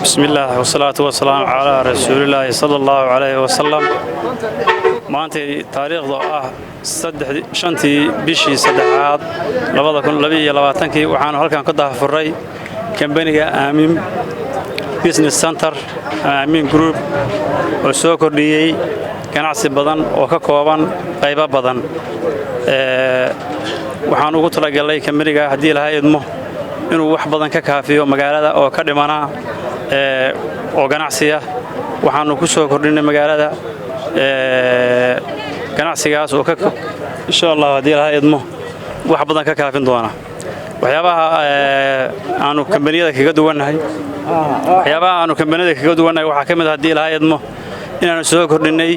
بسم الله والصلاة والسلام على رسول الله صلى الله عليه وسلم. maanta taariikhdu shantii bishii saddexaad 2022 waxaan halkan ka daahfuray kambaniga Aamin Business Center Aamin Group oo soo kordhiyay ganacsi badan oo ka kooban qaybo badan. waxaan ugu talagalay kambaniga hadii la hay'admo inuu wax badan ka kaafiyo magaalada oo ka dhimana oo ganacsiga waxaanu ku soo kordhinay magaalada ganacsigaas oo ka insha Allah hadii la hay'admo wax badan ka kaafin doona. waxyaabaha aanu kambaniyada kaga duwanahay waxa kamid ah hadii la hay'admo inaanu soo kordhinay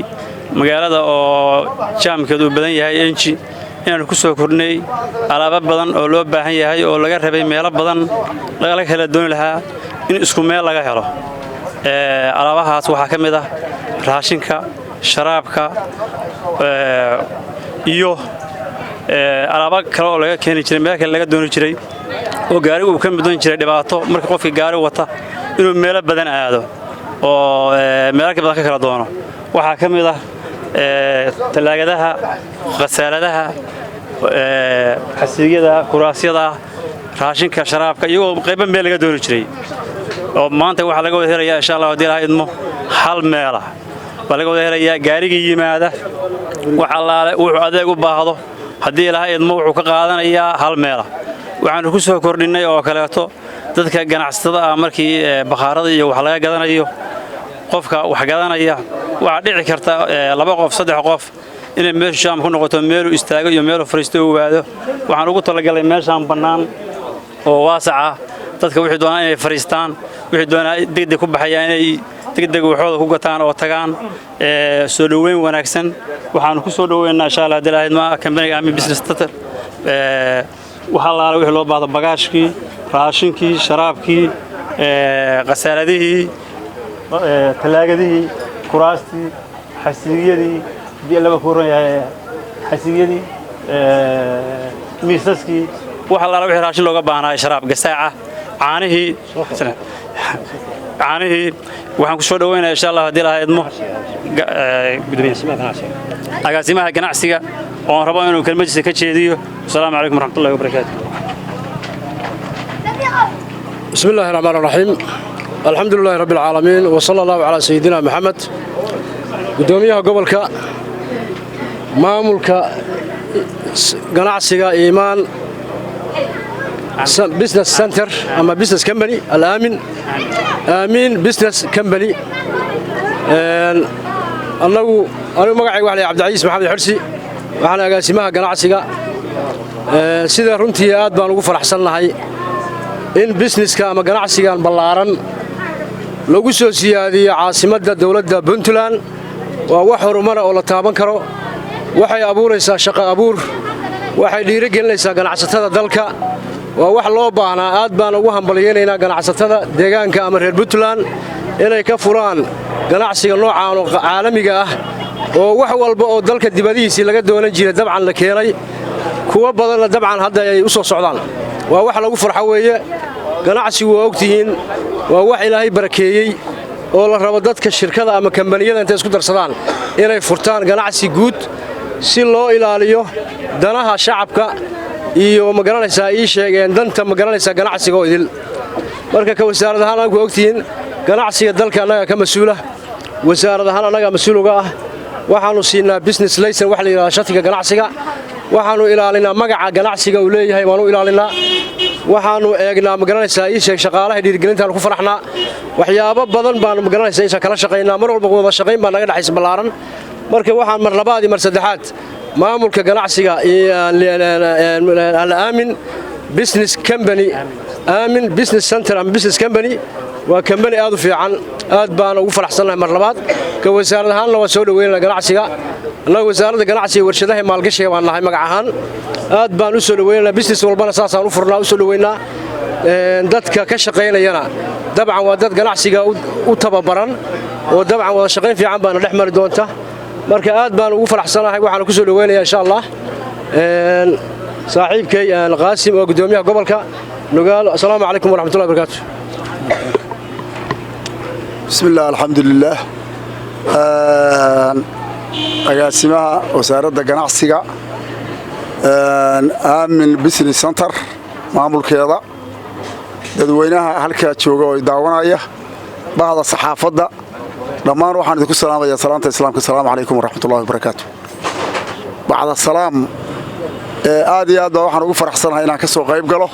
magaalada oo jaamkeedu badan yahay inji inaanu ku soo kordhinay alaabo badan oo loo baahan yahay oo laga rabay meelo badan laga kala doon lahaa in isku meel laga helo. alaabahaas waxa kamid ah raashinka, sharaabka iyo alaabo kale oo laga keeni jiray meel kale laga doon jiray oo gaarigu ka mid doon jiray dhibaato marka qofkii gaari wata inuu meel badan aado oo meel badan ka kala doono. waxa kamid ah talaagadaha, qasaaladaha, xasiigada, kuraasyada, raashinka, sharaabka iyo qayb meel laga doon jiray oo maanta waxa laga wada helayaa insha Allah hadii la hay'admo hal meel ah laga wada helayaa gaariga yimaada waxa laale wuxuu adeeg u baahdo hadii la hay'admo wuxuu ka qaadanayaa hal meel. waxaan ku soo kordhinay oo kaleeto dadka ganacsatada markii bakhaarada iyo wax laga gadanayo qofka wax gadanaya waxa dhici karta laba qof saddex qof inay meeshaan ku noqoto meel u istaago iyo meel fariisto u waado. waxaan ugu talagalay meeshaan banaan oo waasaca dadka wixii doonaan inay fariistaan wixii doonaa degdeg ku baxayaan inay degdeg waxooda ku gataan oo tagaan soo dhaweyn wanaagsan. waxaan ku soo dhaweynaa insha Allah hadii la hay'admo kambaniga Aamin Business Center waxa la wixii loo baahdo bagaashkii, raashinkii, sharaabkii, qasaaladihii, talaagadihii, kuraastii, xasiigiyadii laba kuuran yahay xasiigiyadii, miisaskii waxa la wixii raashin looga baahnaa sharaab gasaaca caanihii waxaan ku soo dhaweynaa insha Allah hadii la hay'admo agaasimaha ganacsiga oo rabo inuu kelmadiisa ka jeediyo. Assalaamu alaykum warahmatullahi wabarakaatuh. بسم الله الرحمن الرحيم الحمد لله رب العالمين وصلى الله على سيدنا محمد. gudoomiyaha gobolka maamulka ganacsiga Iimaan Business Center ama Business Company Al-Aamin Aamin Business Company anigu magacaygu waxa la Cabdicaziis Maxamed Xursi waxaan agaasimaha ganacsiga sida runtii aad baan ugu faraxsanahay in businesska ama ganacsigan ballaaran lagu soo siyaadiyo caasimadda dawladda Puntland waa wax horumar oo la taaban karo. waxay abuuraysaa shaqo abuur, waxay dhiirigelinaysaa ganacsatada dalka. waa wax loo baahnaa. aad baan ugu hambalyeeynaa ganacsatada deegaanka ama reer Puntland inay ka furaan ganacsiga noocaan oo caalamiga ah oo wax walba oo dalka dibadiisa laga doonan jiray dabcan la keenay kuwa badan dabcan hadda ay u soo socdaan. waa wax lagu farxo weeye. ganacsigu waa ogtihiin waa wax Ilaahay barakeeyay oo la rabo dadka shirkada ama kambaniyada inta isku darsadaan inay furtaan ganacsi guud si loo ilaaliyo danaha shacabka iyo magaranaysa ay sheegeen danta magaranaysa ganacsiga oo idil. marka ka wasaaradda ahaan ku ogtihiin ganacsiga dalka anaga ka mas'uula wasaaradda ahaan anaga mas'uulka ah. waxaanu siinaa business license wax la yiraahdo shatiga ganacsiga. waxaanu ilaalinaa magaca ganacsiga uu leeyahay waanu ilaalinaa. waxaanu eegnaa magaranaysa ay sheeg shaqaalaha dhiirigelinta ku faraxnaa. waxyaabo badan baan magaranaysa ay kala shaqeynaa mar walba wada shaqeyn baan naga dhaxaysan ballaaran. marka waxaan mar labaad iyo mar saddexaad maamulka ganacsiga Al-Aamin Business Company Aamin Business Center ama Business Company waa kambani aad u fiican. aad baan ugu faraxsanahay mar labaad ka wasaaradda ahaan waa soo dhaweynaa ganacsiga. annagu wasaaradda ganacsiga warshadaha maalgashiga waan nahay magac ahaan. aad baan u soo dhaweynaa business walbana saasaan u furnaa u soo dhaweynaa. dadka ka shaqeynayana dabcan waa dad ganacsiga u tababaran oo dabcan wada shaqeyn fiican baana dhex mari doonta. marka aad baan ugu faraxsanahay waxaan ku soo dhaweynayaa insha Allah saaxiibkay Qaasim oo gudoomiyaha gobolka Nugaal. Assalaamu alaykum warahmatullahi wabarakatuh. بسم الله الحمد لله agaasimaha wasaaradda ganacsiga aamin business center maamulkeeda dadweynaha halka jooga oo daawanaya bahda saxaafadda dhammaan waxaan idinku salaamayaa salaanta islaamka assalaamu calaykum waraxmatullaahi wabarakaatuh bacda salaam aad iyo aad waxaan ugu faraxsanahay inaan ka soo qayb galo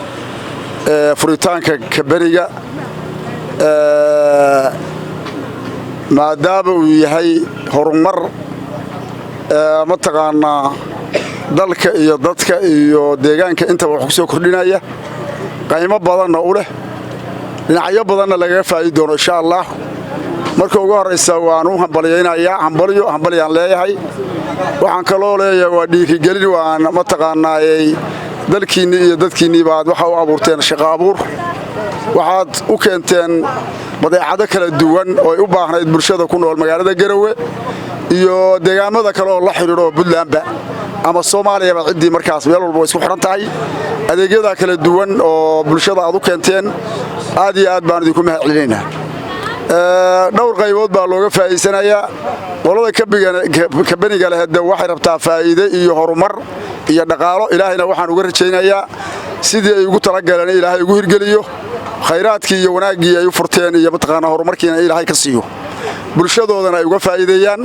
furitaanka kabariga maadaama uu yahay horumar mataqaanaa dalka iyo dadka iyo deegaanka intaba wax ku soo kordhinaya qiimo badanna u leh dhinacyo badanna lagaga faa'iidi doono insha Allah marka ugu horeysa waan u hambaliyaynayaa hambaliyaan leeyahay waxaan kaloo leeyahay waa dhiirigelin waan mataqaanaa dalkiinni iyo dadkiinni baad waxa u abuurteen shaqo abuur waxaad u keenteen badeecado kala duwan oo ay u baahnayd bulshada ku nool magaalada Garowe iyo deegaamada kale oo la xiriiro Puntlandba ama Soomaaliya cidii markaas meel walba isku xiran tahay adeegyada kala duwan oo bulshada aad u keenteen aad iyo aad baan idinku mahadcelinaynaa dhowr qaybood baa looga faa'iideysanayaa qolada kabaniga leh waxay rabtaa faa'iido iyo horumar iyo dhaqaalo ilaahayna waxaan uga rajaynayaa sidii ay ugu talagaleen ilaahay ugu hirgeliyo khayraadkii iyo wanaagii ay u furteen iyo mataqaana horumarkiina ilaahay ka siiyo bulshadoodana ay uga faa'iideeyaan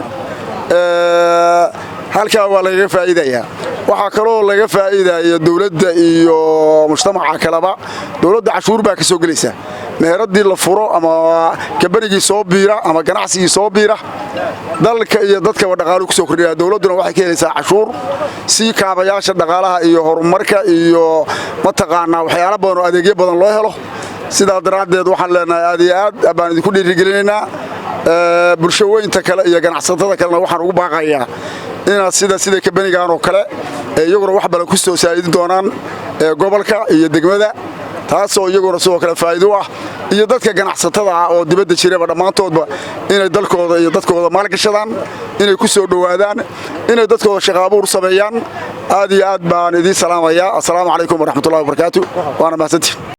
halka waa laga faa'iideeyaa waxa kaloo laga faa'iideeyaa dawladda iyo mujtamaca kaleba dawladda cashuur baa ka soo galaysa meheradii la furo ama kabanigii soo biira ama ganacsigii soo biira dalka iyo dadka dhaqaale ku soo kordhiya dawladuna waxay ka helaysaa cashuur si kaabayaasha dhaqaalaha iyo horumarka iyo mataqaana waxyaalo badan oo adeegyo badan loo helo sidaa daraadeed waxaan leenahay aad iyo aad baan idinku dhiirigelinaynaa bulshooyinka kale iyo ganacsatada kalena waxaan ugu baaqayaa inaad sida kabanigan oo kale iyaguna wax badan ku soo saa'idin doonaan gobolka iyo degmada taasoo iyaguna sidoo kale faa'iido ah iyo dadka ganacsatada ah oo dibadda jiraba dhammaantoodba inay dalkooda iyo dadkooda maalgashadaan inay ku soo dhawaadaan inay dadkooda shaqo abuur sameeyaan aad iyo aad baan idin salaamayaa assalaamu calaykum waraxmatullaahi wabarakaatuh waana mahadsantihiin